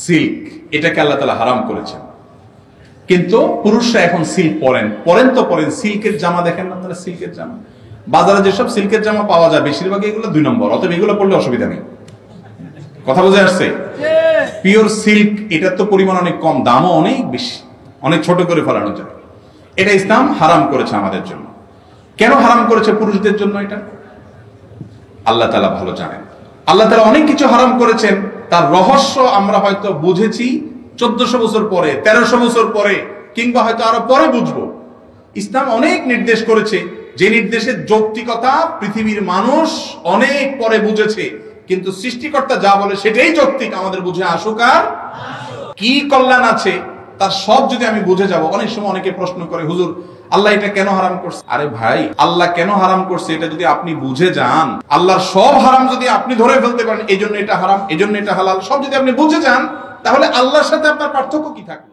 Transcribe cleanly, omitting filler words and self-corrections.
Silk এটাকে আল্লাহ তাআলা হারাম করেছেন, কিন্তু পুরুষরা এখন সিল্ক পরেন তো পরেন। সিল্কের জামা দেখেন না আপনারা, সিল্কের জামা বাজারে যেসব সিল্কের জামা পাওয়া যায় বেশিরভাগ এগুলো 2 নম্বর, অতএব এগুলো পড়লে অসুবিধা নেই। কথা বুঝে আসছে? পিওর সিল্ক এটার তো পরিমাণ অনেক কম, দামও অনেক বেশি, অনেক ছোট করে ফেলানো যায়। এটা ইসলাম হারাম করেছে আমাদের জন্য। কেন হারাম করেছে পুরুষদের জন্য? এটা আল্লাহ তাআলা ভালো জানেন। আল্লাহ তাআলা অনেক কিছু হারাম করেছেন, তার রহস্য আমরা হয়তো বুঝেছি 1400 বছর পরে, 1300 বছর পরে, কিংবা হয়তো আরো পরে বুঝবো। ইসলাম অনেক নির্দেশ করেছে, যে নির্দেশের যৌক্তিকতা পৃথিবীর মানুষ অনেক পরে বুঝেছে, কিন্তু সৃষ্টিকর্তা যা বলে সেটাই যৌক্তিক, আমাদের বুঝে আসুক আর কি কল্যাণ আছে তার সব যদি আমি বুঝে যাব। অনেক সময় অনেকে প্রশ্ন করে, হুজুর আল্লাহ এটা কেন হারাম করছে? আরে ভাই, আল্লাহ কেন হারাম করছে এটা যদি আপনি বুঝে যান, আল্লাহর সব হারাম যদি আপনি ধরে ফেলতে পারেন, এই জন্য এটা হারাম, এই জন্য এটা হালাল, সব যদি আপনি বুঝে যান, তাহলে আল্লাহর সাথে আপনার পার্থক্য কি থাকলো?